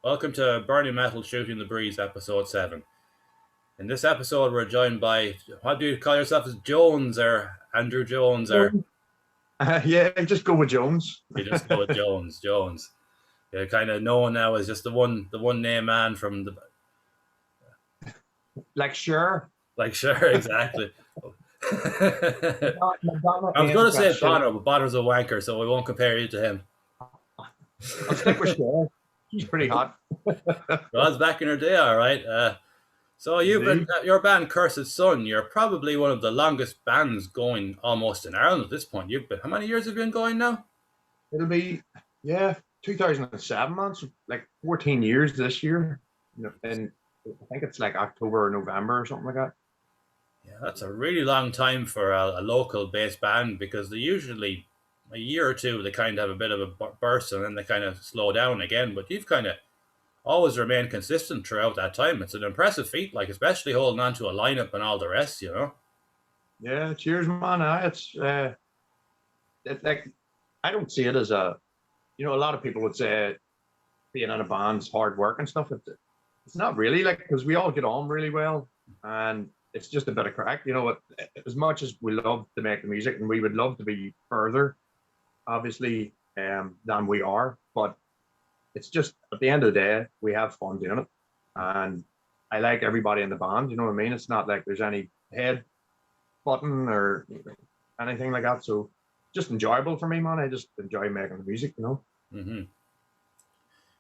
Welcome to Burning Metal Shooting the Breeze, episode 7. In this episode, we're joined by, what do you call yourself, as Jones or Andrew Jones, or Yeah, just go with Jones. you just go with Jones? Jones. You're kind of known now as just the one name man from the, Like, sure. like, sure, exactly. I McDonald was going names to got say shit. Bono, but Bono's a wanker, so we won't compare you to him. I'll stick with Cher. She's pretty hot. Well, that's back in her day, all right. So you've been Indeed. your band Cursed Sun. You're probably one of the longest bands going almost in Ireland at this point. You've been how many years have you been going now? It'll be, yeah, 2007, man. So like 14 years this year. And I think it's like October or November or something like that. Yeah, that's a really long time for a local based band because they usually a year or two they kind of have a bit of a burst and then they kind of slow down again. But you've kind of always remained consistent throughout that time. It's an impressive feat, like especially holding on to a lineup and all the rest. Yeah, cheers, man. Like, I don't see it as a lot of people would say being in a band's hard work and stuff. It's not really like, because we all get on really well and it's just a bit of crack. As much as we love to make the music and we would love to be further, obviously, than we are, but it's just at the end of the day, we have fun doing it. And I like everybody in the band, you know what I mean? It's not like there's any head button or anything like that. So just enjoyable for me, man. I just enjoy making the music. Hmm.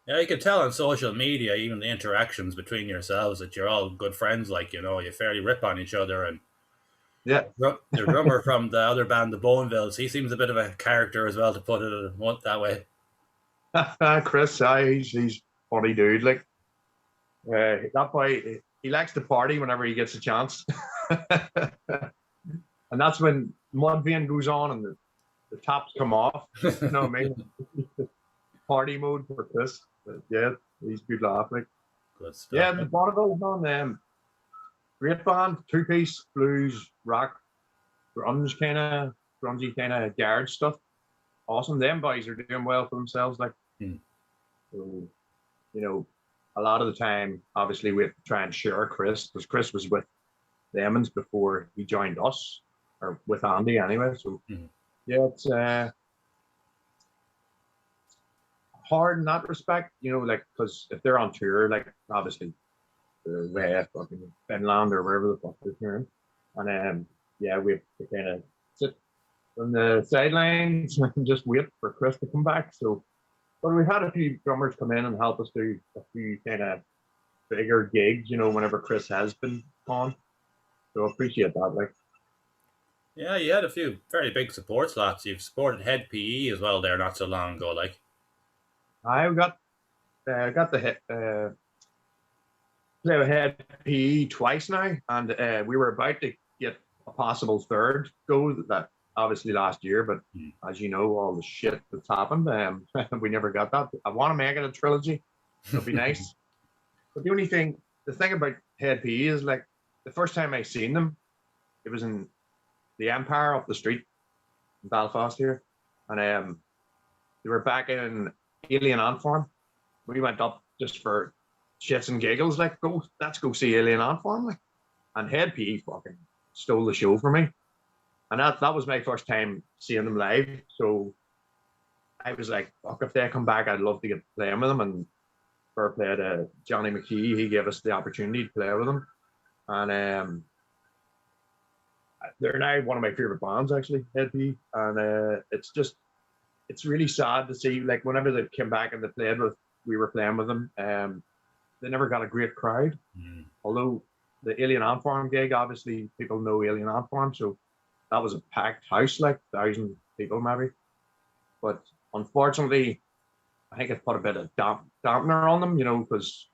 Yeah, you can tell on social media, even the interactions between yourselves, that you're all good friends. Like you fairly rip on each other. And Yeah. the drummer from the other band, the Bonevilles, he seems a bit of a character as well, to put it that way. Chris, he's funny dude. Like, that boy, he likes to party whenever he gets a chance. And that's when Mudvayne goes on and the tops come off. You know what I mean? Party mode for Chris. But yeah, he's good laugh. Like, Good stuff. yeah, the Bonneville's on them. Great band, two-piece, blues, rock, grungy kind of garage stuff. Awesome. Them boys are doing well for themselves. Like, Hmm. so, a lot of the time, obviously, we have to try and share Chris, because Chris was with the Emmons before he joined us, or with Andy anyway. So, Hmm. yeah, it's hard in that respect, like, because if they're on tour, like, obviously, they're way up in Finland or wherever the fuck they're touring. And yeah, we have to kind of sit on the sidelines and just wait for Chris to come back. So, but we've had a few drummers come in and help us do a few kind of bigger gigs, whenever Chris has been on. So I appreciate that. Like, Yeah, you had a few fairly big support slots. You've supported Head PE as well there not so long ago. Like, I got the hit. Play with Head PE twice now, and we were about to get a possible third go that obviously last year, but as you know, all the shit that's happened, we never got that. I want to make it a trilogy. It'll be nice. But the thing about Head PE is, like, the first time I seen them, it was in the Empire up the street in Belfast here, and they were back in Alien Ant Farm. We went up just for shits and giggles, like, let's go see Alien Ant Farm, like. And Head PE fucking stole the show for me, and that was my first time seeing them live. So I was like, fuck, if they come back, I'd love to get playing with them. And fair play to Johnny McKee, he gave us the opportunity to play with them, and they're now one of my favorite bands, actually, Head PE. And it's really sad to see, like, whenever they came back and we were playing with them, they never got a great crowd. Although the Alien Ant Farm gig, obviously people know Alien Ant Farm, so that was a packed house, like 1,000 people maybe. But unfortunately, I think it put a bit of dampener on them, because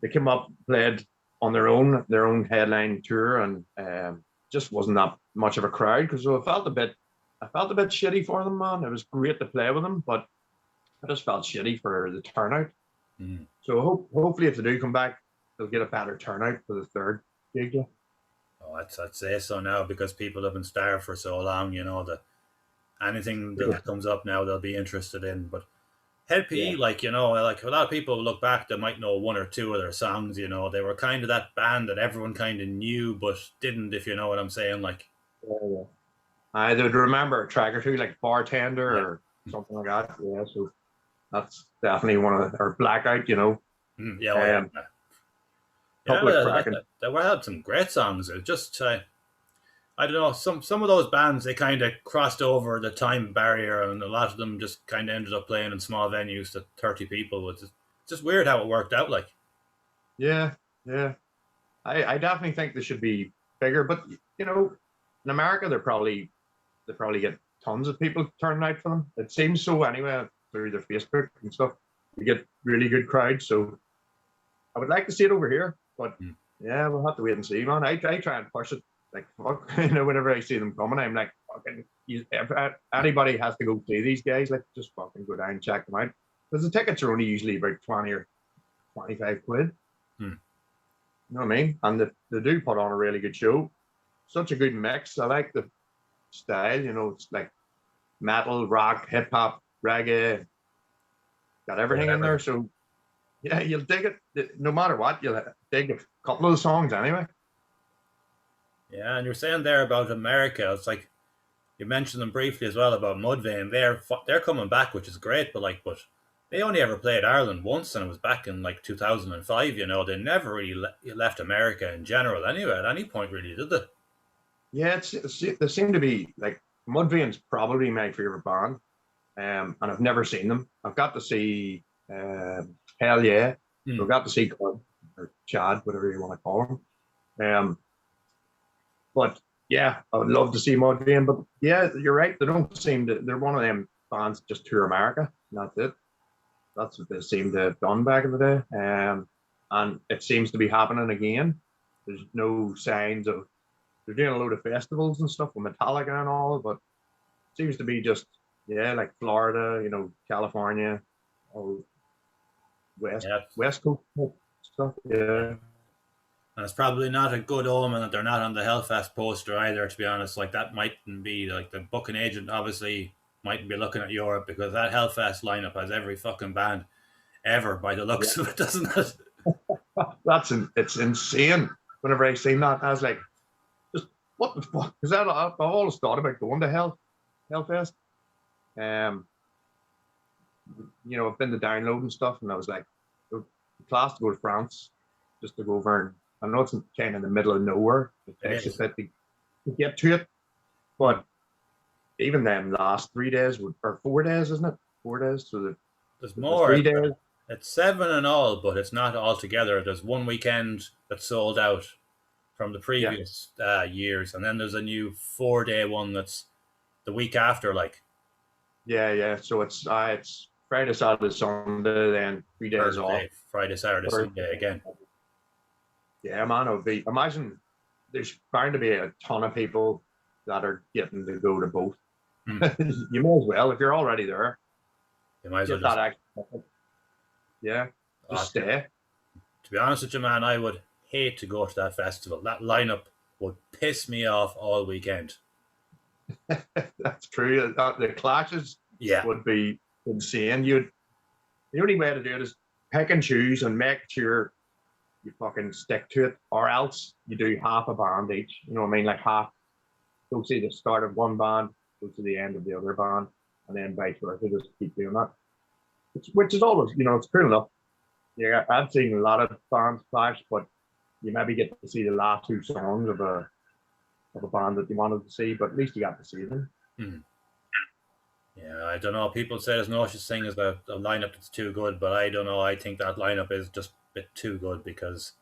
they came up, played on their own headline tour, and just wasn't that much of a crowd. Because I felt a bit shitty for them, man. It was great to play with them, but I just felt shitty for the turnout. So hopefully, if they do come back, they'll get a better turnout for the third gig. Yeah. oh, I'd say so now because people have been starved for so long. That anything that comes up now they'll be interested in. But LPE, Yeah. like, like a lot of people look back, they might know one or two of their songs. They were kind of that band that everyone kind of knew but didn't, if you know what I'm saying. Like, Yeah, yeah. I would remember a track or two, like Bartender yeah, or something like that. Yeah, so that's definitely one of the, or Blackout, yeah, oh yeah, um, yeah. couple of cracking. They were had some great songs. It just, I don't know, some of those bands they kind of crossed over the time barrier, and a lot of them just kind of ended up playing in small venues to 30 people. It's just weird how it worked out. Like, Yeah, yeah. I definitely think they should be bigger, but in America they probably get tons of people turning out for them. It seems so anyway through their Facebook and stuff. You get really good crowds, so I would like to see it over here, but mm, yeah, we'll have to wait and see, man. I try and push it like fuck, whenever I see them coming, I'm like, fucking, if anybody has to go see these guys, like just fucking go down and check them out. Because the tickets are only usually about 20 or 25 quid. mm. You know what I mean? And they do put on a really good show. Such a good mix. I like the style, it's like metal, rock, hip hop, reggae, got Yeah, everything in there. everything. So yeah, you'll dig it no matter what. You'll dig a couple of the songs anyway. Yeah, and you're saying there about America. It's like you mentioned them briefly as well about Mudvayne. They're coming back, which is great. But they only ever played Ireland once, and it was back in like 2005. They never really left America in general. Anyway, at any point, really, did they? Yeah, they seem to be like Mudvayne's probably my favorite band, and I've never seen them. I've got to see Hell Yeah, Hmm. we've got to see Club or Chad, whatever you want to call them. But yeah, I would love to see Mudvayne. But yeah, you're right. They don't seem to. They're one of them bands just tour America. And that's it. That's what they seem to have done back in the day. And it seems to be happening again. There's no signs of they're doing a load of festivals and stuff with Metallica and all, but it seems to be just like Florida, California, all Yeah, West Coast stuff. yeah. Yeah, And it's probably not a good omen that they're not on the Hellfest poster either. To be honest, like that mightn't be like the booking agent obviously mightn't be looking at Europe because that Hellfest lineup has every fucking band ever by the yeah. looks of it, doesn't it? It's insane. Whenever I seen that, I was like, just what the fuck? Because I've always thought about going to Hellfest. Um, I've been to download and stuff, and I was like, class to go to France just to go over and I know it's kind of in the middle of nowhere. It It takes a is. bit to get to it, but even them last 3 days or 4 days, isn't it? 4 days. So There's the more. 3 days. It's seven in all, but it's not all together. There's one weekend that's sold out from the Yeah, previous years, and then there's a new 4 day one that's the week after, like yeah, yeah. So it's Friday, Saturday, Sunday, then 3 days off. Thursday, Friday, Saturday, Sunday Thursday. again. Yeah, man, it would be. Imagine there's bound to be a ton of people that are getting to go to both. Hmm. You may as well if you're already there. You might as well Get just. that extra. Yeah, just To stay. be honest with you, man, I would hate to go to that festival. That lineup would piss me off all weekend. That's true. The clashes Yeah, would be insane. The only way to do it is pick and choose and make sure you fucking stick to it, or else you do half a band each. You know what I mean? Like half. Go see the start of one band, go to the end of the other band, and then vice versa. Just keep doing that. Which is always, it's cool enough. Yeah, I've seen a lot of bands clash, but you maybe get to see the last two songs of a band that you wanted to see, but at least you got to see them. hmm. Yeah. I don't know. People say there's no such thing as a lineup that's too good, but I don't know. I think that lineup is just a bit too good because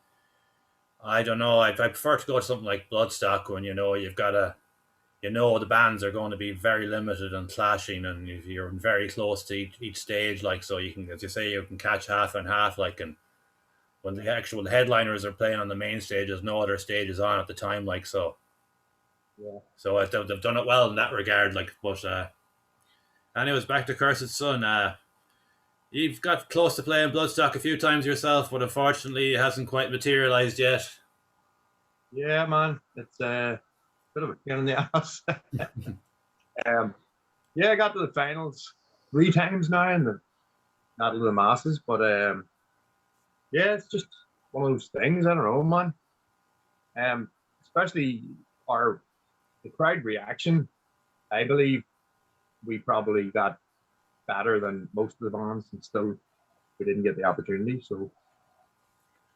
I don't know. I prefer to go to something like Bloodstock when you've got the bands are going to be very limited and clashing, and you're very close to each stage, like so you can, as you say, you can catch half and half, like, and when the actual headliners are playing on the main stage, there's no other stages on at the time, like so. Yeah. So they've done it well in that regard, like. But anyways, back to Cursed Sun. You've got close to playing Bloodstock a few times yourself, but unfortunately, it hasn't quite materialized yet. Yeah, man. It's a bit of a pain in the ass. um, yeah, I got to the finals 3 times now, and not to the masses. But yeah, it's just one of those things. I don't know, man. Especially our the crowd reaction. I believe we probably got better than most of the bands, and still we didn't get the opportunity. So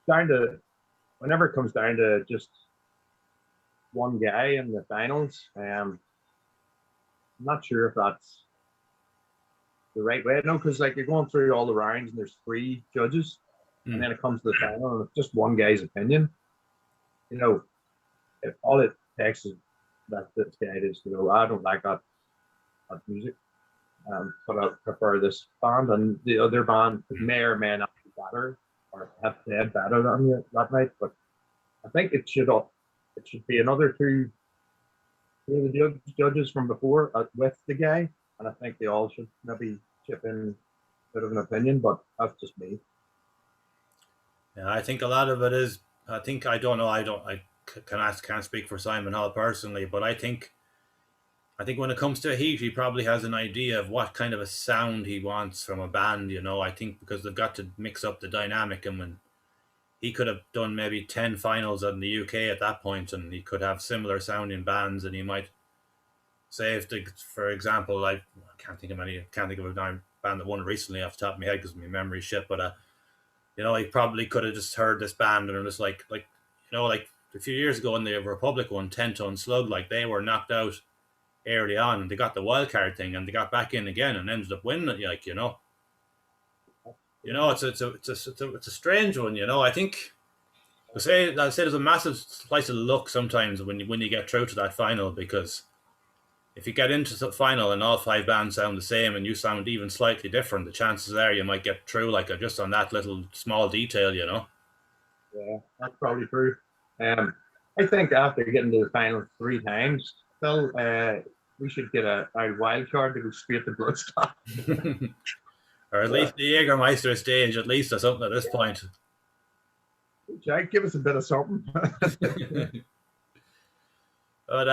down to whenever it comes down to just one guy in the finals, I'm not sure if that's the right way. No, because like you're going through all the rounds and there's three judges, and Mm. then it comes to the final and it's just one guy's opinion. You know, if all it takes is that this guy is, I don't like that music, but I prefer this band, and the other band may or may not be better or have played better than you that night. But I think it should be another two of the judges from before with the guy, and I think they all should maybe chip in a bit of an opinion, but that's just me. Yeah, I think a lot of it is. I think I don't know. I don't. Can't speak for Simon Hall personally, but I think when it comes to Heat, he probably has an idea of what kind of a sound he wants from a band. I think because they've got to mix up the dynamic, and when he could have done maybe 10 finals in the UK at that point, and he could have similar sounding bands, and he might say for example, I can't think of a band that won recently off the top of my head because my memory's shit, but he probably could have just heard this band and just like a few years ago when the Republic won 10 ton slug, like they were knocked out early on and they got the wild card thing and they got back in again and ended up winning it. It's a strange one. I think I say there's a massive slice of luck sometimes when you get through to that final, because if you get into the final and all five bands sound the same and you sound even slightly different, the chances are you might get through just on that little small detail. Yeah, that's probably true. Um, I think after getting to the final three times, Phil, we should get a wild card to go straight to Bloodstock. Or at Yeah. least the Jägermeister stage, at least, or something at this point. Jack, give us a bit of something. But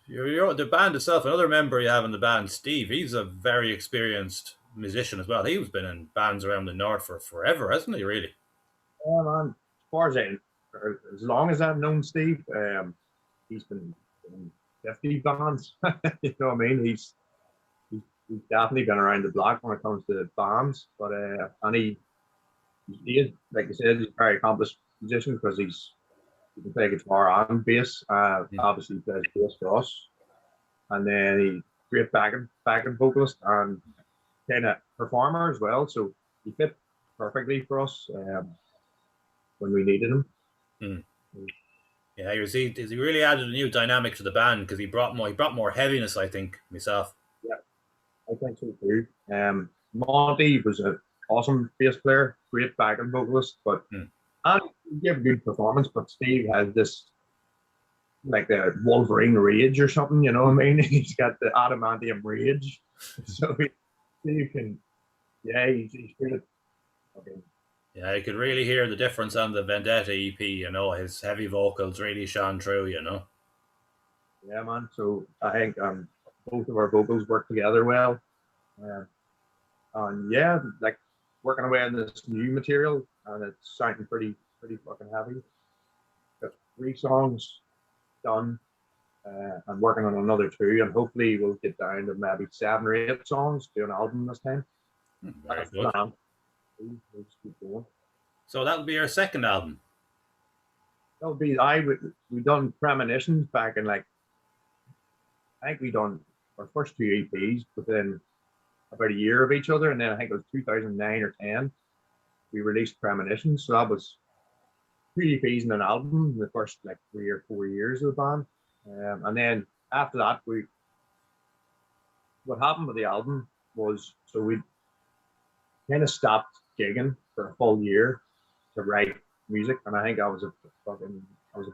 Yeah. the band itself, another member you have in the band, Steve, he's a very experienced musician as well. He's been in bands around the north for forever, hasn't he, really? Yeah, man. As far as as long as I've known Steve, he's been in 50 bands. You know what I mean? He's definitely been around the block when it comes to bands. But and he is, like I said, he's a very accomplished musician because he can play guitar and bass. Mm. Obviously, he plays bass for us, and then he's great backing vocalist and kind of performer as well. So he fit perfectly for us when we needed him. Mm. Yeah, he really added a new dynamic to the band because he brought more heaviness, I think, myself. Yeah, I think so too. Monty was an awesome bass player, great backing vocalist, but Mm. and he gave a good performance. But Steve has this like the Wolverine rage or something, you know what I mean? He's got the adamantium rage, so Steve can, yeah, he's good. Okay. Yeah, you could really hear the difference on the Vendetta EP. His heavy vocals really shone through. Yeah, man. So I think both of our vocals work together well. Uh, and yeah, like working away on this new material, and it's sounding pretty fucking heavy. Got three songs done, and working on another two, and hopefully we'll get down to maybe 7 or 8 songs, do an album this time. Very That's good. the plan. We'll just keep going. So that'll be your second album. That'll be we done premonitions back in like I think we done our first two EPs within about a year of each other, and then I think it was 2009 or 10 we released premonitions. So that was two EPs and an album in the first like 3 or 4 years of the band, and then after that we what happened with the album was so we kind of stopped gigging for a full year to write music, and I think that was a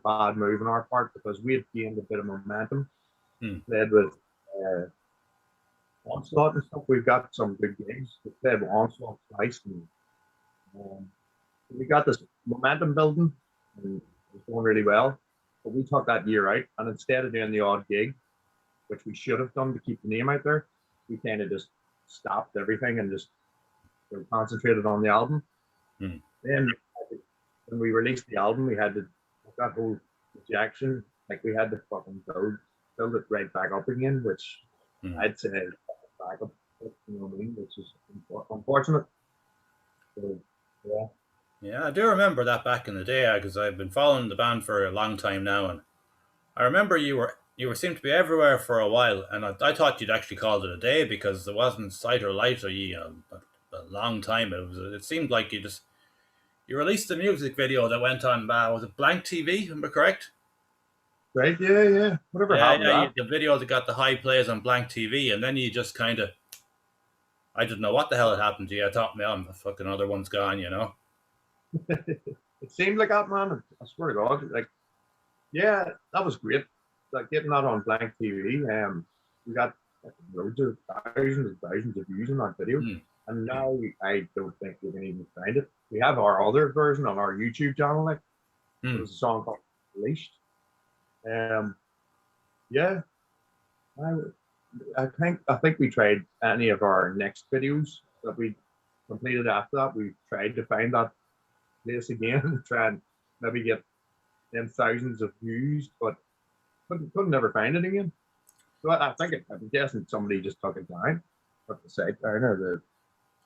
bad move on our part because we had gained a bit of momentum. Hmm. Played with uh, Onslaught and stuff. We've got some good gigs. We played with Onslaught twice, and um, we got this momentum building, and it was going really well. But we took that year out, and instead of doing the odd gig, which we should have done to keep the name out there, we kind of just stopped everything and just they concentrated on the album. Hmm. Then when we released the album, we had to that whole rejection, like we had to fucking build it right back up again, which Hmm. I'd say back up, you know what I mean, which is unfortunate. So, yeah. Yeah, I do remember that back in the day because I've been following the band for a long time now, and I remember you were seemed to be everywhere for a while, and I thought you'd actually called it a day because there wasn't sight or light of you a long time. It seemed like you released a music video that went on was it Blank TV? Am I correct? Right, yeah, yeah. Whatever Yeah, happened yeah. to that? The video that got the high plays on Blank TV, and then you just kind of I didn't know what the hell had happened to you. I thought, man, the fucking other one's gone. It seemed like that, man. I swear to God, like, yeah, that was great. Like getting that on blank TV. We got like, loads of thousands of views on that video, Hmm. and now I don't think we can even find it. We have our other version on our YouTube channel. Like, there Hmm. was a song called "Released." Um, yeah, I, I think we tried any of our next videos that we completed after that. We tried to find that place again, try and maybe get them thousands of views, but couldn't never find it again. So I think I'm guessing somebody just took it down, put the site down or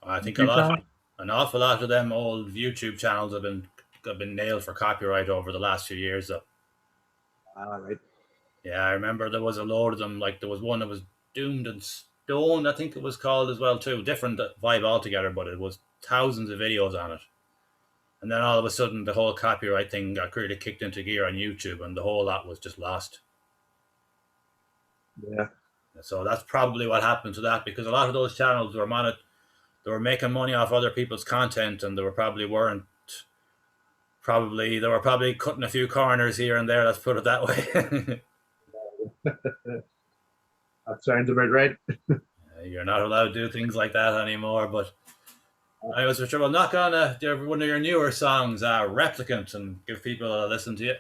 I the think YouTube channel. an awful lot of them old YouTube channels have been nailed for copyright over the last few years. Though. Ah, right. Yeah, I remember there was a load of them. Like there was one that was Doomed and Stone, I think it was called as well too. Different vibe altogether, but it was thousands of videos on it. And then all of a sudden, the whole copyright thing got really kicked into gear on YouTube, and the whole lot was just lost. Yeah. So that's probably what happened to that because a lot of those channels were on it. They were making money off other people's content, and they were probably cutting a few corners here and there. Let's put it that way. That sounds about right. You're not allowed to do things like that anymore. But I was for sure. Well, knock on one of your newer songs, "Replicant," and give people a listen to it.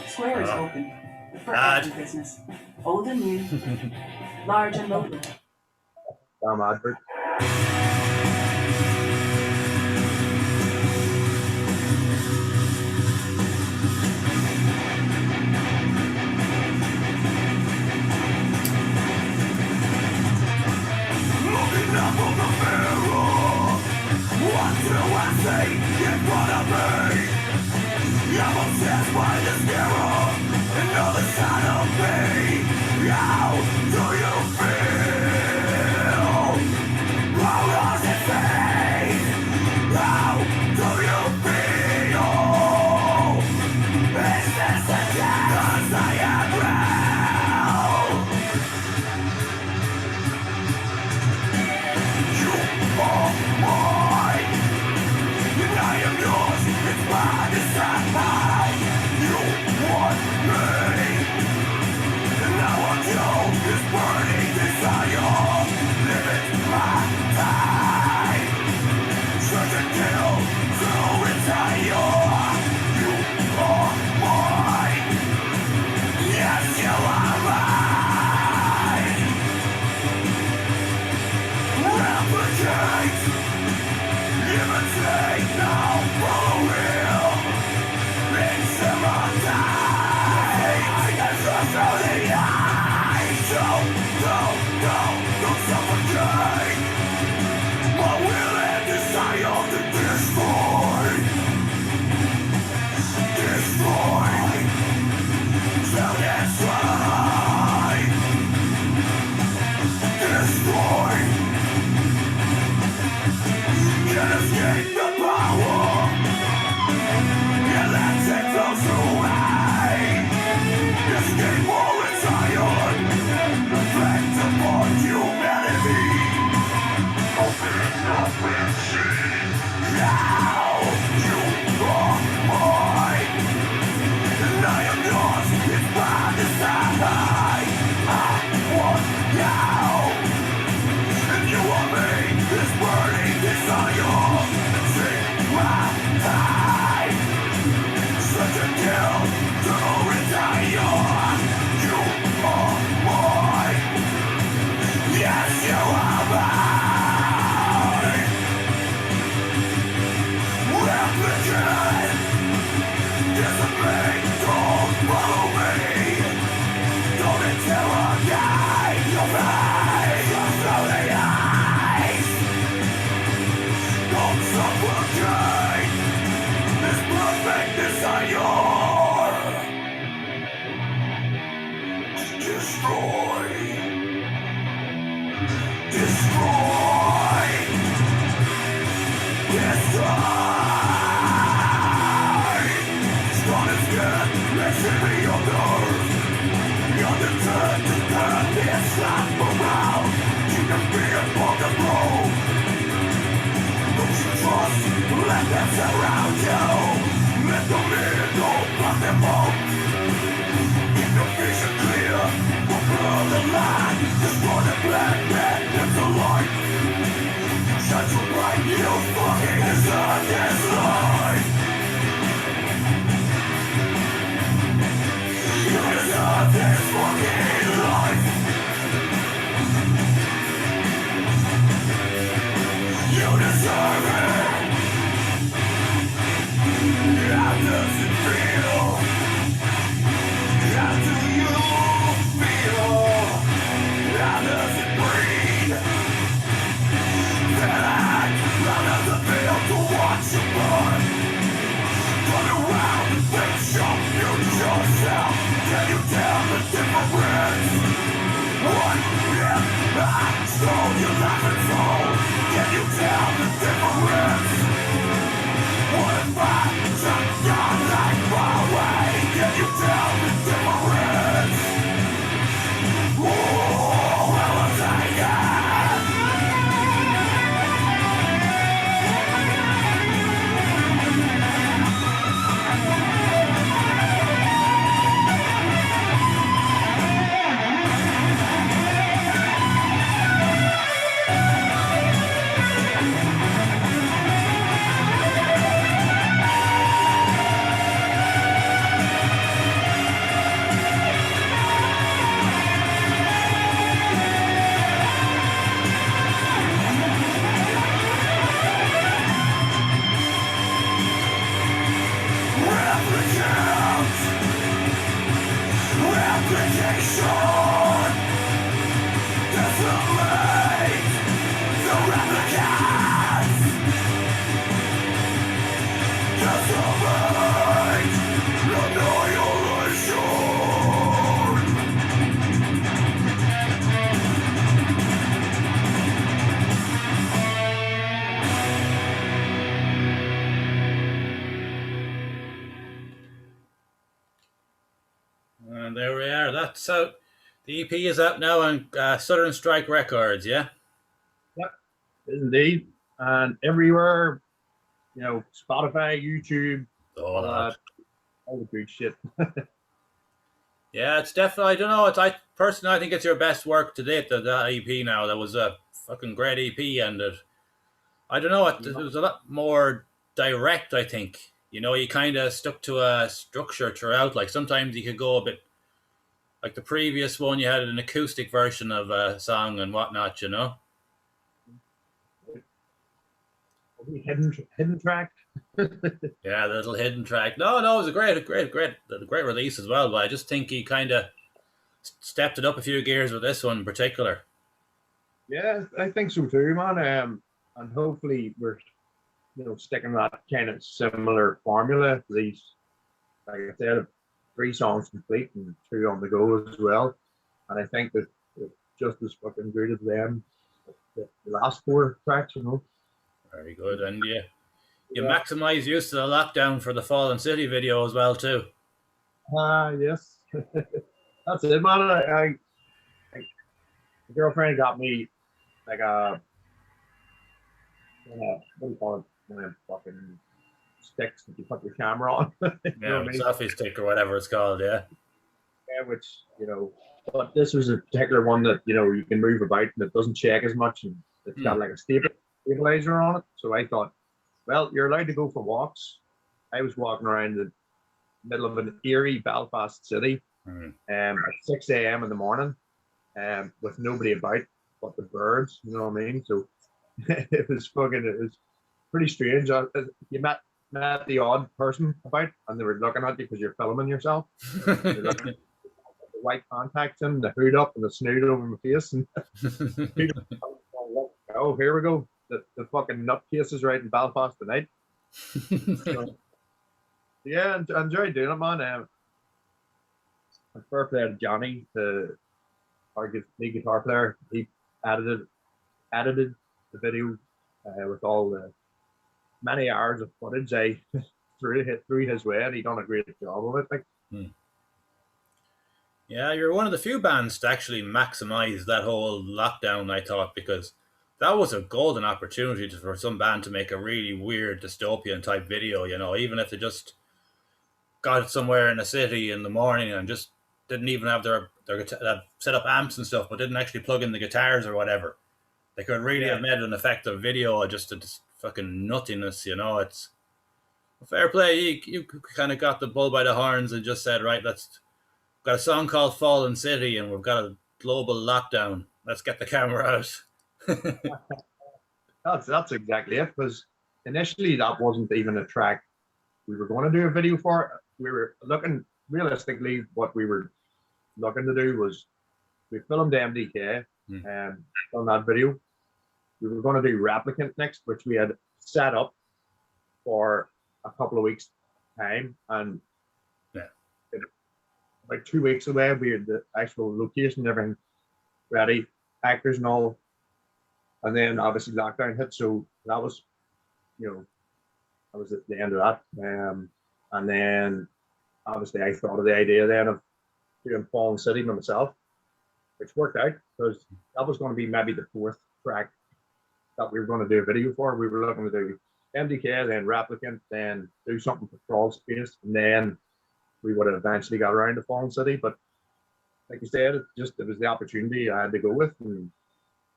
Square is open for every business, old and new, large and local. Damn advert. Looking up from the mirror, what do I see in front of me? I'm obsessed by this mirror, another side of me. How do you feel? How does it feel? How do you feel? Is this a death? 'Cause I am real. You are mine, and I am yours. It's my design. You want me, and now I'm told this burning desire. Limit my time. Search and kill to retire. You are mine. Yes, you are mine. Replicate, imitate, now follow real. Insurmountable. I can trust only I. Don't suffocate. My will and desire to destroy. Destroy. To destroy. Destroy. Can't escape the power. Electric flows away. Escape or retire. Reflect upon humanity. Open up and see. Now you are mine, and I am yours. It's by design. I want you, and you are me. This burning desire. Take my time. Such a kill to retire. You are interrogate your face through the eyes. Don't suffocate this perfect desire. Destroy. Destroy. Destroy. Strong as good, let's hit me on nerve. You're the turn to turn this life around. You can be a bugaboo. Don't you trust, let them surround you. Let the middle block them out. Keep your vision clear, we'll blur the line. Destroy the black man with the light. Shine so bright, you fucking deserve this life. You deserve this fucking life. You deserve it. How does it feel? How do you feel? How does it breathe? How does it feel to watch you burn? Turn around and face your future self. Can you tell the difference? What if I stole your life and soul? Can you tell the difference? What if I took your life away? Can you tell the difference? Oh, well, I'll take it. Replication, desolate the replicants, desolate annihilation. And there we are. That's out. The EP is out now on Southern Strike Records, yeah? Yep, indeed. And everywhere, you know, Spotify, YouTube, all Oh, that, all the good shit. yeah, it's definitely. I don't know. I personally, I think it's your best work to date. That EP now. That was a fucking great EP, and I don't know. It was a lot more direct. I think you kind of stuck to a structure throughout. Like sometimes you could go a bit. Like the previous one, you had an acoustic version of a song and whatnot. Hidden track. Yeah, the little hidden track. No, it was a great release as well. But I just think he kind of stepped it up a few gears with this one in particular. Yeah, I think so too, man. And hopefully we're, sticking that kind of similar formula. These, like I said, 3 songs complete and 2 on the go as well. And I think that it's just as fucking good as them, the last 4 tracks, Very good, and you maximise use of the lockdown for the Fallen City video as well too. Yes. That's it, man. I the girlfriend got me like what do you call it? One of them fucking sticks that you put your camera on. Yeah, selfie stick or whatever it's called. Yeah. Yeah, which but this was a particular one that you can move about and it doesn't shake as much, and it's got like a stabilizer on it. So I thought, well, you're allowed to go for walks. I was walking around the middle of an eerie Belfast city at 6 a.m. in the morning, with nobody about but the birds. You know what I mean? So it was pretty strange. You met the odd person about, and they were looking at you because you're filming yourself. white contacts in, the hood up, and the snoot over my face, and oh, here we go. The fucking nutcases right in Belfast tonight. So, yeah, I enjoyed doing it, man. Fair play to Johnny, our lead guitar player. He edited the video with all the many hours of footage I threw his way, and he done a great job of it. Like, yeah, you're one of the few bands to actually maximize that whole lockdown, I thought, because that was a golden opportunity for some band to make a really weird dystopian type video, you know, even if they just got somewhere in a city in the morning and just didn't even have their set up amps and stuff, but didn't actually plug in the guitars or whatever. They could really have made an effective video of just fucking nuttiness, you know. It's fair play. You kind of got the bull by the horns and just said, right, let's got a song called Fallen City and we've got a global lockdown. Let's get the camera out. that's exactly it. Because initially that wasn't even a track we were going to do a video for. We were looking realistically. What we were looking to do was we filmed MDK and filmed that video. We were going to do Replicant next, which we had set up for a couple of weeks' time, and like 2 weeks away, we had the actual location, everything ready, actors and all, and then obviously lockdown hit. So that was, that was at the end of that. And then obviously I thought of the idea then of doing Fallen City by myself, which worked out because that was going to be maybe the fourth track that we were going to do a video for. We were looking to do MDK, then Replicant, then do something for Crawl Space, and then we would have eventually got around to Fallen City. But like you said, it was the opportunity I had to go with, and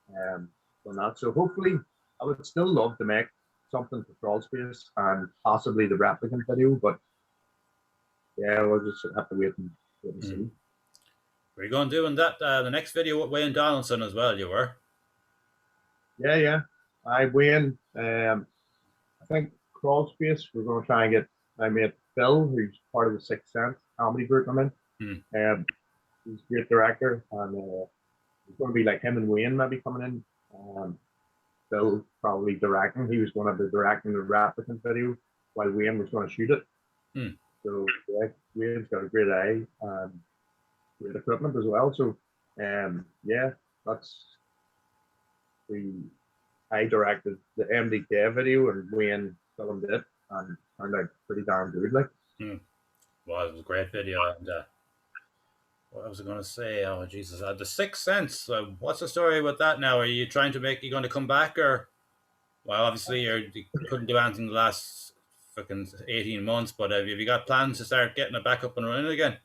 done that. So hopefully I would still love to make something for Crawl Space and possibly the Replicant video, but yeah, we'll just have to wait and see. Were you going doing that the next video with Wayne Donaldson as well? You were? Yeah. Wayne, I think Crawl Space, we're going to try and get my mate Phil, who's part of the Sixth Sense comedy group I'm in. He's a great director, and it's going to be like him and Wayne maybe coming in. Phil probably directing. He was going to be directing the Replicant video while Wayne was going to shoot it. So yeah, Wayne's got a great eye and great equipment as well. So yeah, I directed the MDK video and Wayne filmed it and turned out pretty darn good. Like, well, it was a great video. And what was I going to say? Oh Jesus, the Sixth Sense. What's the story with that now? Are you trying to you going to come back, or? Well, obviously you couldn't do anything the last fucking 18 months, but have you got plans to start getting it back up and running again?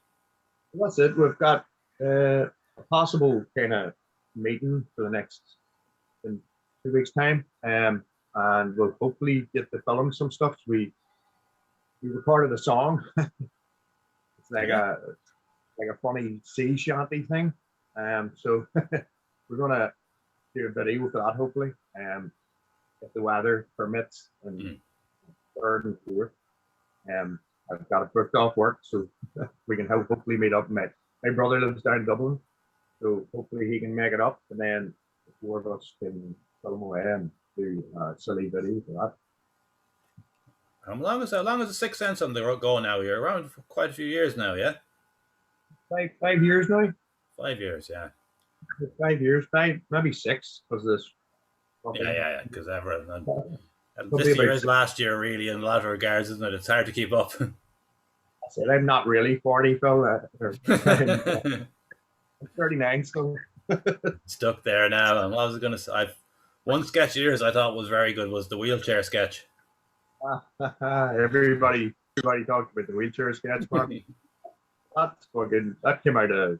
That's it. We've got a possible kind of meeting for the next in 2 weeks' time, and we'll hopefully get to film some stuff. We recorded a song. It's like a funny sea shanty thing. So we're gonna do a video for that hopefully. If the weather permits, and third and fourth. I've got it booked off work, so we can hopefully meet up. My brother lives down in Dublin, so hopefully he can make it up, and then the four of us can film away and do a silly video for that. How long is the Sixth Sense on the go now? You're around for quite a few years now, yeah? 5 years now. 5 years, yeah. 5 years, maybe 6, because this. Yeah. Because this year is last year, really, in a lot of regards, isn't it? It's hard to keep up. I said I'm not really 40, Phil. I'm 39 still. Stuck there now. And what was I going to say? One sketch of yours I thought was very good was the wheelchair sketch. Everybody talked about the wheelchair sketch, man. That came out of.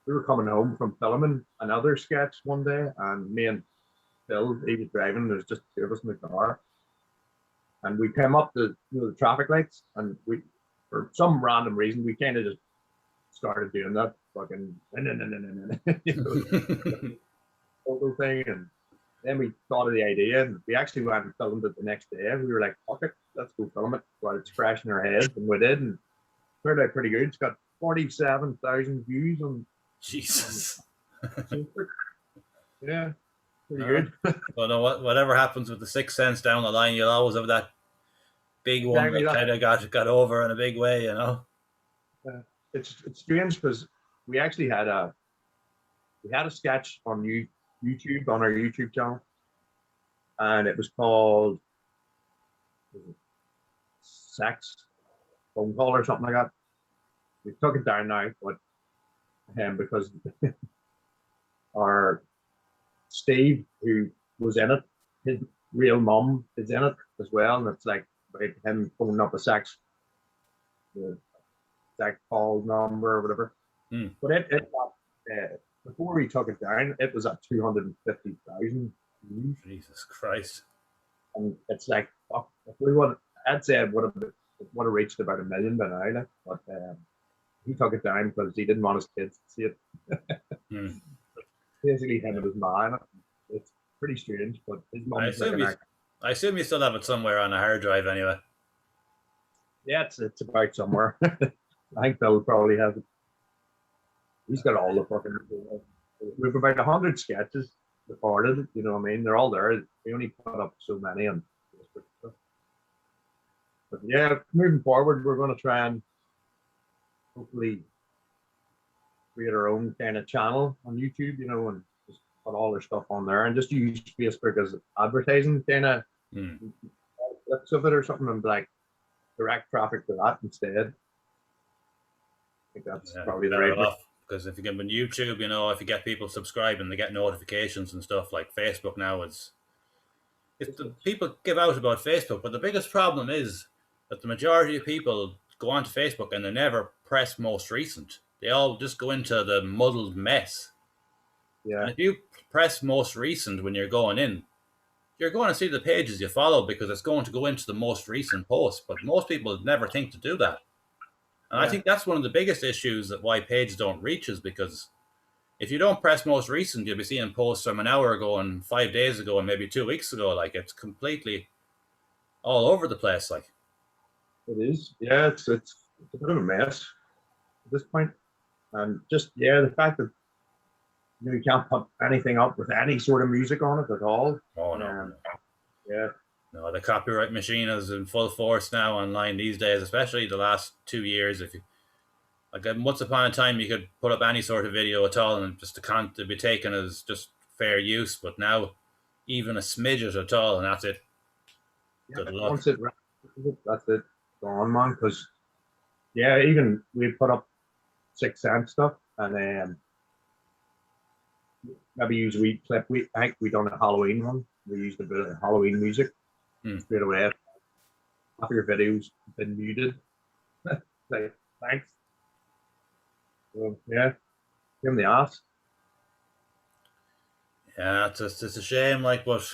We were coming home from filming another sketch one day, and me and Phil, he was driving. There's just two of us in the car, and we came up to the traffic lights, and we, for some random reason, we kind of just started doing that fucking photo thing, and then we thought of the idea, and we actually went and filmed it the next day. We were like, "Fuck it, let's go film it while it's fresh in our heads," and we did, and it turned out pretty good. It's got 47,000 views on Jesus. Facebook. Yeah, pretty No. good. Well, no, whatever happens with the Sixth Sense down the line, you'll always have that big one Exactly that that. kind of got over in a big way, you know. It's strange because we actually had a sketch on YouTube on our YouTube channel, and it was called Sex Phone Call or something like that. We took it down now, but because our Steve, who was in it, his real mum is in it as well, and it's like about him phoning up a the sex call number or whatever. But it got, before we took it down, it was at 250,000 views. Jesus Christ. And it's like, fuck, if we would, I'd say it would have reached about 1 million by now, like, but he took it down because he didn't want his kids to see it. Basically, him and his mom. It's pretty strange, but his mom. I assume you still have it somewhere on a hard drive, anyway. Yeah, it's about somewhere. I think Bill probably has it. He's got all the fucking. We've about 100 sketches recorded. You know what I mean? They're all there. We only put up so many on Facebook. But yeah, moving forward, we're going to try and hopefully create our own kind of channel on YouTube, you know, and just put all their stuff on there and just use Facebook as advertising kind of clips of it or something and like direct traffic to that instead. I think that's probably the right way. Because if you get on YouTube, you know, if you get people subscribing, they get notifications and stuff. Like Facebook now, people give out about Facebook, but the biggest problem is that the majority of people go onto Facebook and they never press most recent. They all just go into the muddled mess. Yeah. And if you press most recent when you're going in, you're going to see the pages you follow because it's going to go into the most recent post. But most people never think to do that. And I think that's one of the biggest issues that why pages don't reach is because if you don't press most recent, you'll be seeing posts from an hour ago and 5 days ago and maybe 2 weeks ago. Like it's completely all over the place. Like it is. Yeah, it's a bit of a mess at this point. And just the fact that you can't put anything up with any sort of music on it at all. Oh no. Yeah. No, the copyright machine is in full force now online these days, especially the last 2 years. If you like, once upon a time, you could put up any sort of video at all, and just to be taken as just fair use. But now, even a smidget at all, and that's it. Good luck. Once that's it. Gone, man. Because even we put up 6 Sense stuff, and then maybe use a wee clip. I think we done a Halloween one. We used a bit of Halloween music straight away. Half of your videos have been muted. Like, thanks. So, yeah, give him the ass. Yeah, it's a shame, like, but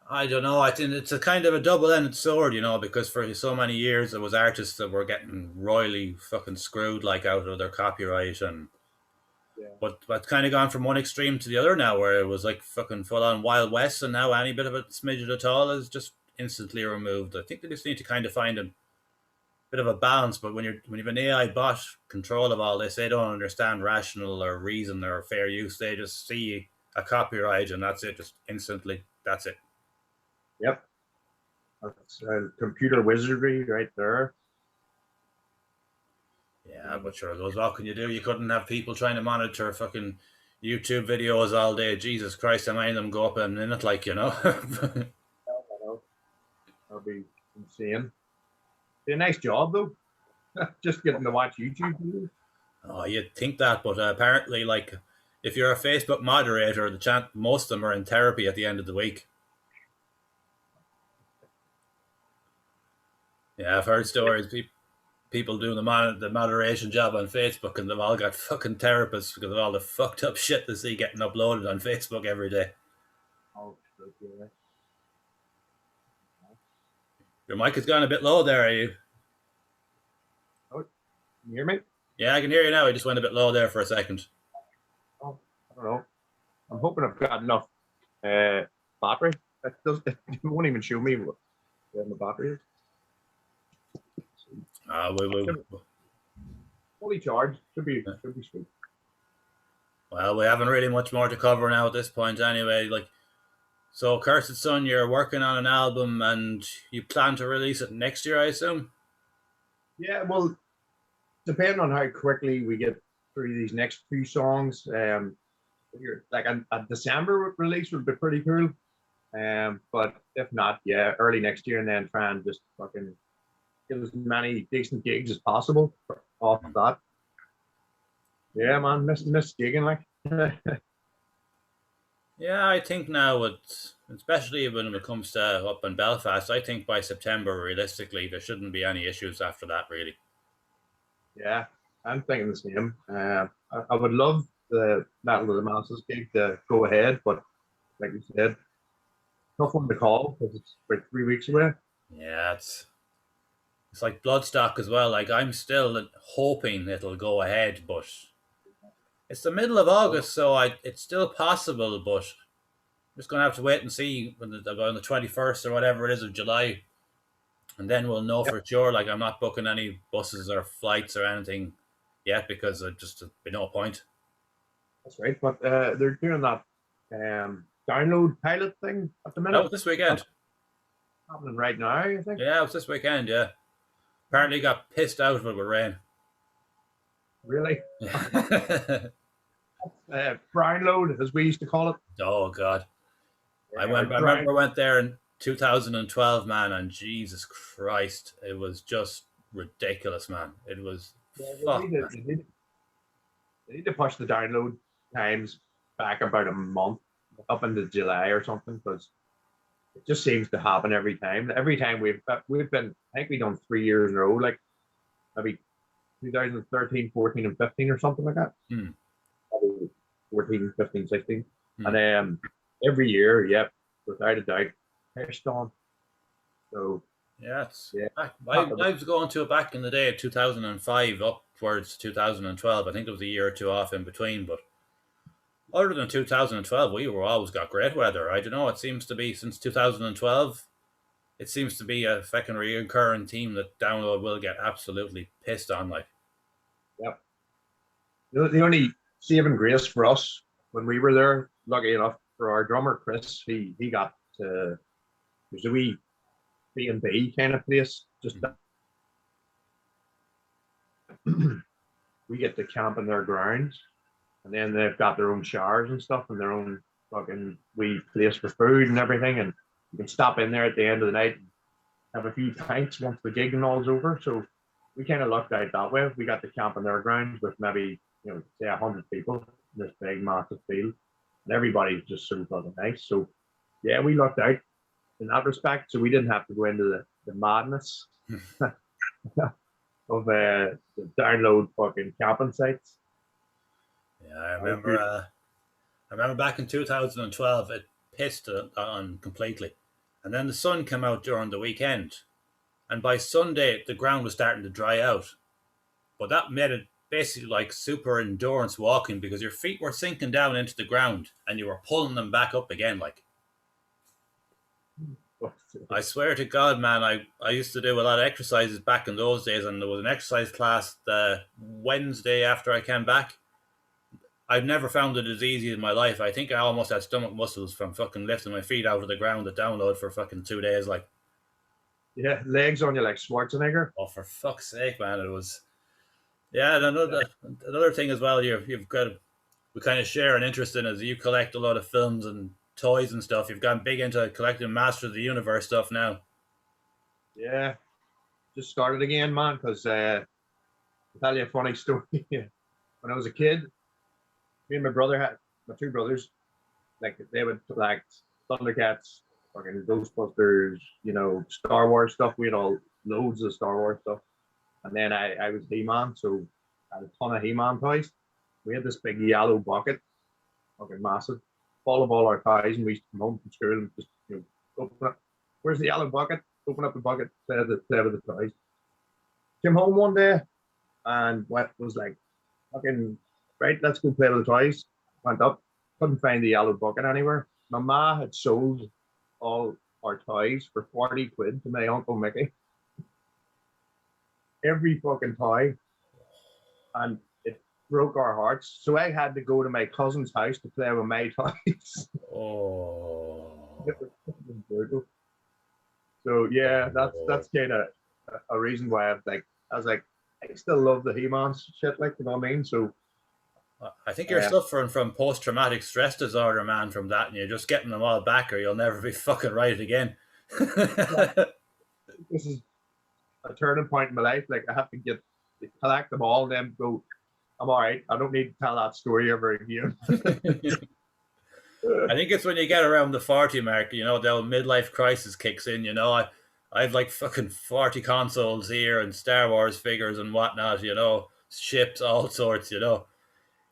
I don't know. I think it's a kind of a double-ended sword, you know, because for so many years there was artists that were getting royally fucking screwed, like, out of their copyright, and but that's kind of gone from one extreme to the other now, where it was like fucking full-on Wild West, and now any bit of a smidget at all is just instantly removed. I think they just need to kind of find a bit of a balance. But when you've an AI bot control of all this, they don't understand rational or reason or fair use. They just see a copyright and that's it, just instantly. That's it. Yep, that's computer wizardry right there. Yeah, but sure, what can you do? You couldn't have people trying to monitor fucking YouTube videos all day. Jesus Christ, how many of them go up in a minute, like, you know? That'll be insane. Be a nice job though. Just getting to watch YouTube videos. Oh, you'd think that, but apparently, like, if you're a Facebook moderator, most of them are in therapy at the end of the week. Yeah, I've heard stories. People doing the moderation job on Facebook, and they've all got fucking therapists because of all the fucked up shit they see getting uploaded on Facebook every day. Oh, yeah. Your mic has gone a bit low there, are you? Oh, can you hear me? Yeah, I can hear you now. I just went a bit low there for a second. Oh, I don't know. I'm hoping I've got enough battery. It won't even show me what the battery is. fully charged. Should be sweet. Well, we haven't really much more to cover now at this point, anyway. Like, so Cursed Sun, you're working on an album, and you plan to release it next year, I assume. Yeah, well, depending on how quickly we get through these next few songs, like a December release would be pretty cool. But if not, yeah, early next year, and then try and just fucking get as many decent gigs as possible off of that. Yeah, man, miss gigging like. Yeah, I think now it's especially when it comes to up in Belfast. I think by September, realistically, there shouldn't be any issues after that. Really. Yeah, I'm thinking the same. I would love the Battle of the Masses gig to go ahead, but like you said, tough one to call because it's like 3 weeks away. Yeah, it's like Bloodstock as well. Like I'm still hoping it'll go ahead, but it's the middle of August, so it's still possible. But I'm just gonna have to wait and see on the 21st or whatever it is of July, and then we'll know Yep, for sure. Like I'm not booking any buses or flights or anything yet because there just be no point. that's right. But they're doing that download pilot thing at the That minute. was this weekend. That's happening right now, I think. Yeah, it was this weekend. Yeah, apparently got pissed out with rain. Really, Yeah. brown load, as we used to call it. Oh God. I Or went. I dry. remember I went there in 2012, man, and Jesus Christ, it was just ridiculous, man. It was Yeah, fuck, man. they need to push the download times back about a month up into July or something because it just seems to happen every time. Every time we've been, I think we've done 3 years in a row, like maybe 2013, 14, and 15 or something like that. Hmm. Probably 14, 15, 16. Hmm. And then every year, yep, without a doubt, pushed on. So Yeah, it's yeah, I was going to it back in the day, 2005 upwards to 2012. I think there was a year or two off in between, but other than 2012, we were always got great weather. I don't know. It seems to be since 2012. It seems to be a fucking recurring theme that Download will get absolutely pissed on. Like, yep. The only saving grace for us when we were there, lucky enough for our drummer Chris, he got to there's a wee B&B kind of place. Just we get to camp in their grounds, and then they've got their own showers and stuff, and their own fucking wee place for food and everything, and you can stop in there at the end of the night and have a few pints once the gig and all's over. So we kind of lucked out that way. We got to camp in their grounds with maybe say 100 people in this big massive field, and everybody's just so fucking nice. So yeah, we lucked out in that respect. So we didn't have to go into the madness of the download fucking camping sites. yeah, I remember. I remember back in 2012, it pissed on completely, and then the sun came out during the weekend, and by Sunday the ground was starting to dry out. But that made it basically like super endurance walking because your feet were sinking down into the ground and you were pulling them back up again. Like, I swear to God, man, I used to do a lot of exercises back in those days, and there was an exercise class the Wednesday after I came back. I've never found it as easy in my life. I think I almost had stomach muscles from fucking lifting my feet out of the ground at Download for fucking 2 days. Like, Yeah, legs on you like Schwarzenegger. oh, for fuck's sake, man, it was. Yeah, and another thing as well, you've got we kind of share an interest in is you collect a lot of films and toys and stuff. You've gotten big into collecting Master of the Universe stuff now. Yeah, just started again, man. Because I'll tell you a funny story. When I was a kid, me and my brother had my two brothers. Like they would collect Thundercats, fucking Ghostbusters, Star Wars stuff. We had all loads of Star Wars stuff. And then I was He-Man, so I had a ton of He-Man toys. We had this big yellow bucket, fucking massive, full of all our toys, and we used to come home from school and just open up. Where's the yellow bucket? Open up the bucket, play with the toys. Came home one day and was like, fucking right, let's go play with the toys. Went up, couldn't find the yellow bucket anywhere. My ma had sold all our toys for 40 quid to my Uncle Mickey. Every fucking toy. and it broke our hearts. So I had to go to my cousin's house to play with my toys. Oh. It was brutal. So yeah, that's kind of a reason why I was like, I still love the He-Man shit, like, you know what I mean? So I think you're suffering from post-traumatic stress disorder, man, from that, and you're just getting them all back, or you'll never be fucking right again. this is a turning point in my life. Like, I have to collect them all, and then go. I'm all right. I don't need to tell that story ever again. I think it's when you get around the 40 mark, the midlife crisis kicks in. I've like fucking 40 consoles here and Star Wars figures and whatnot. Ships, all sorts.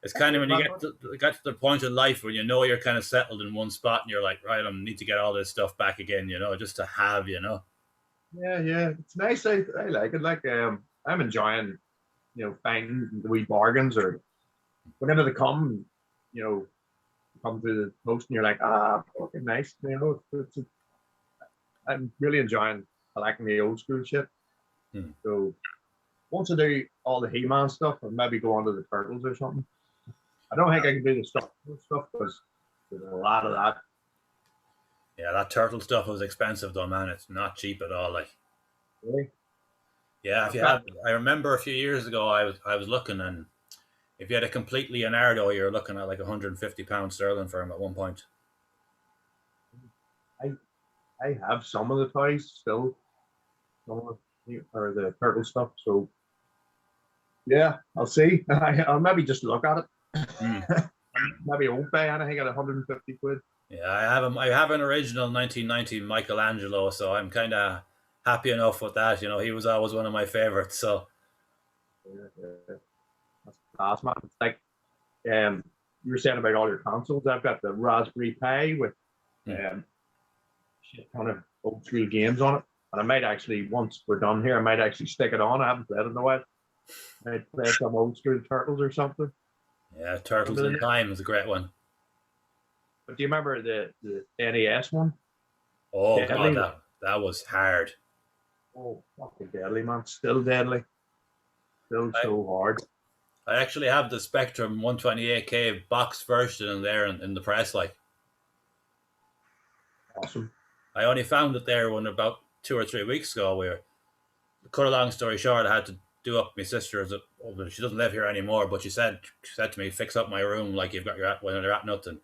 It's kind of when you get to the point in life when you're kind of settled in one spot and you're like, right, I need to get all this stuff back again. Just to have. Yeah, it's nice. I like it. Like, I'm enjoying, finding the wee bargains, or whenever they come, come through the post and you're like, fucking nice. I'm really enjoying collecting the old school shit. So once I do all the He-Man stuff, I'll maybe go on to the Turtles or something. I don't think I can do the stuff because there's a lot of that. Yeah, that turtle stuff was expensive though, man. It's not cheap at all. Like, Really? yeah, I remember a few years ago, I was looking, and if you had a complete Leonardo, you're looking at like £150 sterling for him at one point. I have some of the toys still, or the turtle stuff. So yeah, I'll see. I'll maybe just look at it. Maybe I won't pay anything at 150 quid. Yeah, I have an original 1990 Michelangelo, so I'm kind of happy enough with that. He was always one of my favorites. So yeah. That's class, man. It's like, you were saying about all your consoles. I've got the Raspberry Pi with shit ton of old school games on it, and I might actually, once we're done here, I might actually stick it on. I haven't played it in a while. I might play some old school Turtles or something. Yeah, Turtles in Time is a great one. But do you remember the NES one? Oh, deadly. God, that was hard. Oh, fucking deadly, man. Still deadly. Still so hard. I actually have the Spectrum 128K box version in there in the press, like. Awesome. I only found it there when about 2 or 3 weeks ago. To cut a long story short, I had to do up my sister's. She doesn't live here anymore, but she said to me, fix up my room like you've got when they're at nothing.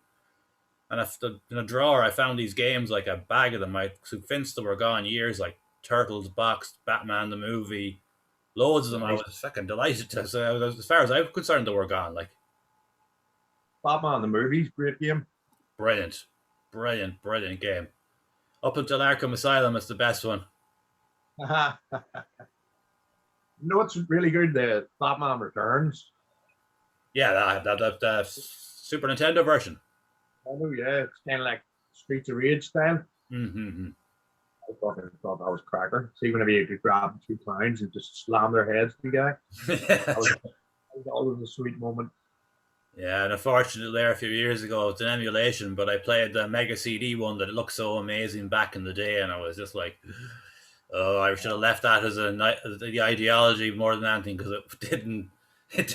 And in a drawer, I found these games, like a bag of them. I convinced they were gone years, like Turtles box, Batman the movie, loads of them. I was fucking delighted to. So as far as I'm concerned, they were gone. Like, Batman the movie, great game. Brilliant game. Up until Arkham Asylum, it's the best one. You know what's really good? The Batman Returns. Yeah, that Super Nintendo version. Oh yeah, it's kind of like Streets of Rage style. Mm-hmm. I fucking thought that was cracker. See, whenever you could grab two clowns and just slam their heads to the guy. that was always a sweet moment. Yeah, and unfortunately, there a few years ago, it's an emulation, but I played the Mega CD one that looked so amazing back in the day, and I was just like, oh, I should have left that as the ideology more than anything, because it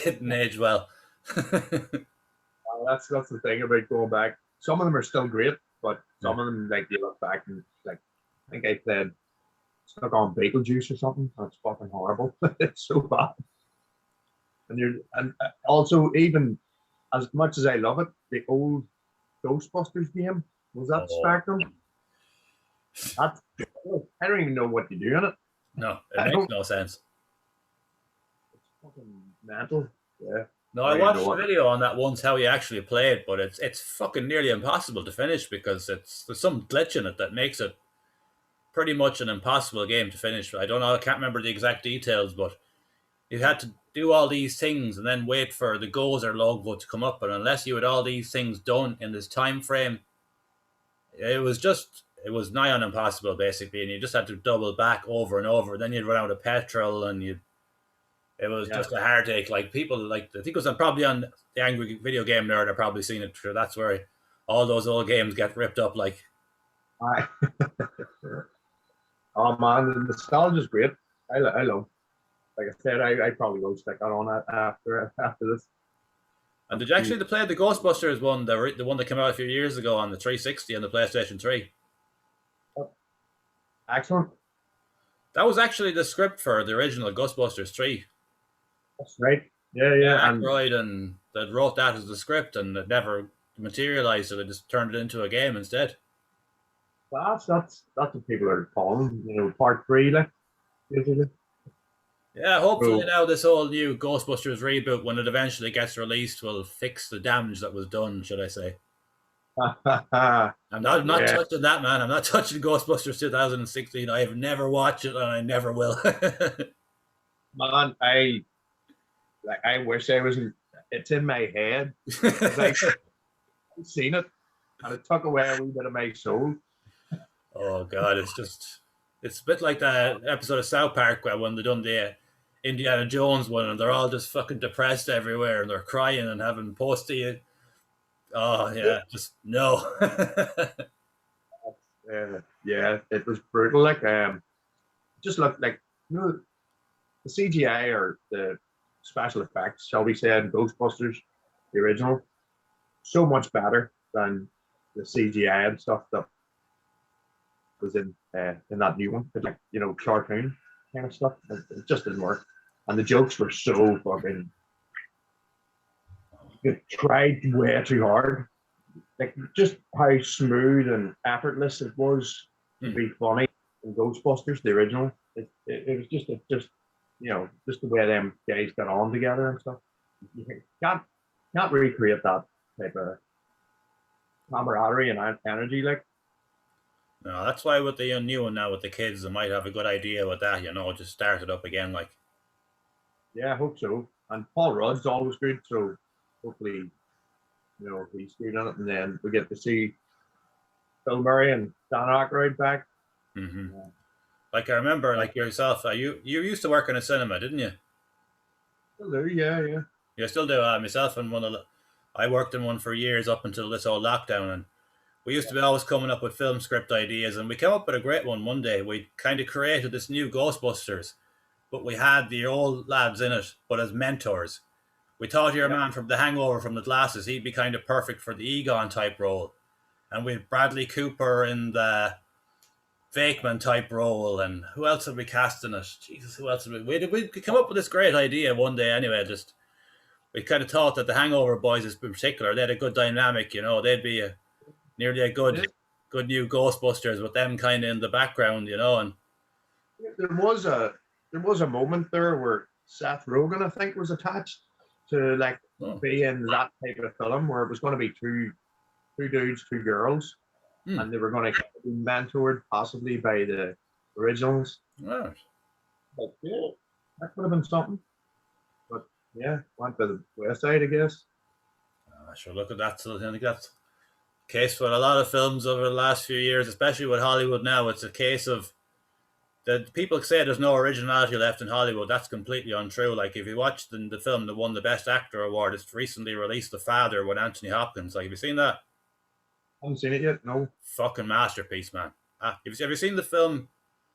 didn't age well. That's the thing about going back. Some of them are still great, but some of them, like, you look back and, like, I think I played stuck on Beetlejuice or something. That's fucking horrible. It's so bad. And also, even as much as I love it, the old Ghostbusters game, was that Spectrum? I don't even know what to do in it. No, it makes no sense. It's fucking mental. Yeah. No, I watched a video on that once, how you actually play it, but it's fucking nearly impossible to finish because there's some glitch in it that makes it pretty much an impossible game to finish. I don't know, I can't remember the exact details, but you had to do all these things and then wait for the Gozer logo to come up, and unless you had all these things done in this time frame, it was nigh on impossible basically, and you just had to double back over and over. Then you'd run out of petrol, and it was just a heartache. Like, people, like, I think it was probably on the Angry Video Game Nerd, I've probably seen it through. That's where all those old games get ripped up. Like, oh man, the nostalgia's great. I love. like I said, I probably will stick that on that after this. And did you actually play the Ghostbusters one, the one that came out a few years ago on the 360 and the PlayStation 3? Excellent. That was actually the script for the original Ghostbusters 3. That's right. Yeah, Yeah, yeah. And Aykroyd and that wrote that as the script, and it never materialized, so they just turned it into a game instead. that's what people are calling, part three, like basically. Yeah, hopefully So, now this whole new Ghostbusters reboot, when it eventually gets released, will fix the damage that was done, should I say. I'm not yeah, touching that, man. I'm not touching Ghostbusters 2016. I have never watched it, and I never will. man, I wish I was. It's in my head. Like I've seen it, and it took away a wee bit of my soul. Oh God, it's a bit like that episode of South Park where when they done the Indiana Jones one, and they're all just fucking depressed everywhere, and they're crying and having posty. Oh yeah, just no. Yeah, it was brutal. Like just looked like the CGI or the special effects, shall we say, in Ghostbusters, the original, so much better than the CGI and stuff that was in that new one. It's like cartoon kind of stuff. It just didn't work, and the jokes were so fucking. It tried way too hard. Like just how smooth and effortless it was to be funny in Ghostbusters, the original. It was just just the way them guys got on together and stuff. You can't recreate that type of camaraderie and energy. Like, No, that's why with the new one now with the kids, they might have a good idea with that. Just start it up again. Like, yeah, I hope so. And Paul Rudd's always good, so hopefully, he's good on it. And then we get to see Bill Murray and Dan Aykroyd back. mm-hmm. Like I remember, like yourself, you used to work in a cinema, didn't you? Still do, yeah. You still do. Myself and I worked in one for years up until this whole lockdown, and we used to be always coming up with film script ideas, and we came up with a great one day. We kind of created this new Ghostbusters, but we had the old lads in it, but as mentors. We thought your man from The Hangover from the glasses, he'd be kind of perfect for the Egon type role. And we had Bradley Cooper in the Fakeman type role, and who else had we cast in it? Jesus, who else had we come up with this great idea one day anyway. Just we kind of thought that the Hangover boys in particular, they had a good dynamic, they'd be nearly a good new Ghostbusters with them kind of in the background, and there was a moment there where Seth Rogen, I think, was attached to be in that type of film where it was going to be two dudes, two girls, and they were going to be mentored possibly by the originals. Right. But yeah, that could have been something. But yeah, went to the west side, I guess. Sure, look at that. So I think that's the case with a lot of films over the last few years, especially with Hollywood now. It's a case of that people say there's no originality left in Hollywood. That's completely untrue. Like if you watch the film that won the Best Actor award, it's recently released, The Father with Anthony Hopkins. Like, have you seen that? I haven't seen it yet. No. Fucking masterpiece, man. Have you seen the film?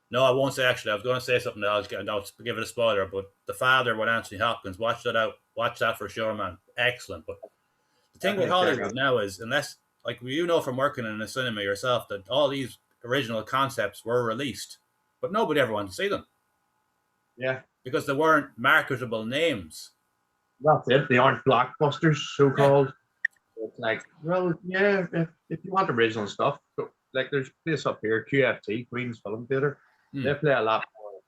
No, I won't say. Actually, I was going to say something else. I'll give it a spoiler. But The Father with Anthony Hopkins. Watch that out. Watch that for sure, man. Excellent. But the thing with Hollywood now is, unless from working in a cinema yourself, that all these original concepts were released, but nobody ever wanted to see them. Yeah. Because they weren't marketable names. That's it. They aren't blockbusters, so called. Yeah. It's like, well, yeah, if you want original stuff, like there's a place up here, QFT, Queen's Film Theatre. They play a lot more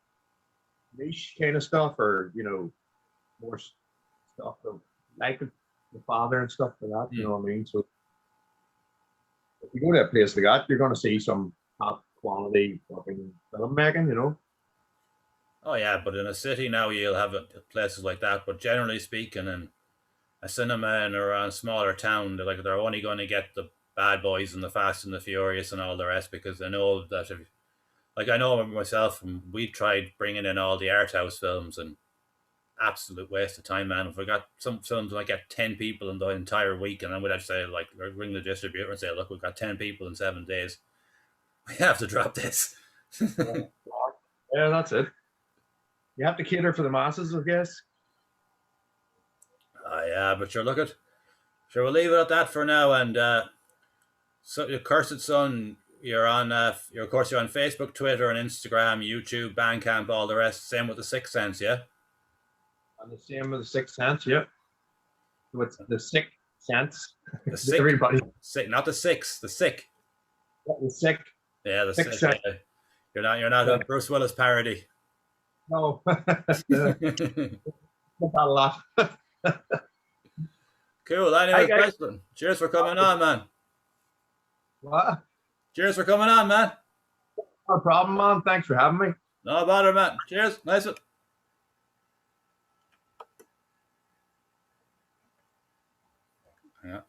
niche kind of stuff, or more stuff like The Father and stuff like that. You know what I mean? So if you go to a place like that, you're going to see some top quality fucking filmmaking. Oh yeah, but in a city now you'll have places like that. But generally speaking, in a cinema in around a smaller town, they're only going to get the Bad Boys and the Fast and the Furious and all the rest, because they know that I know myself, we tried bringing in all the art house films, and absolute waste of time, man. If we got some films like get 10 people in the entire week, and then we'd have to say ring the distributor and say, look, we've got 10 people in 7 days. We have to drop this. Yeah, that's it. You have to cater for the masses, I guess. Yeah, but sure, look at. Sure, we'll leave it at that for now. And so, your cursed son, you're on. Of course, you're on Facebook, Twitter, and Instagram, YouTube, Bandcamp, all the rest. Same with the Sixth Sense, yeah. And the same with the Sixth Sense, yeah. What's the Sixth Sense? The sick, Everybody, sick, not the six, the sick. the sick. Yeah, the Sixth sick. Sense. Yeah. You're not a Bruce Willis parody. No, Cool. not a lot. Anyway, Hi, guys. Preston, cheers for coming on, man. What? Cheers for coming on, man. No problem, man. Thanks for having me. No bother, man. Cheers. Nice one. Yeah.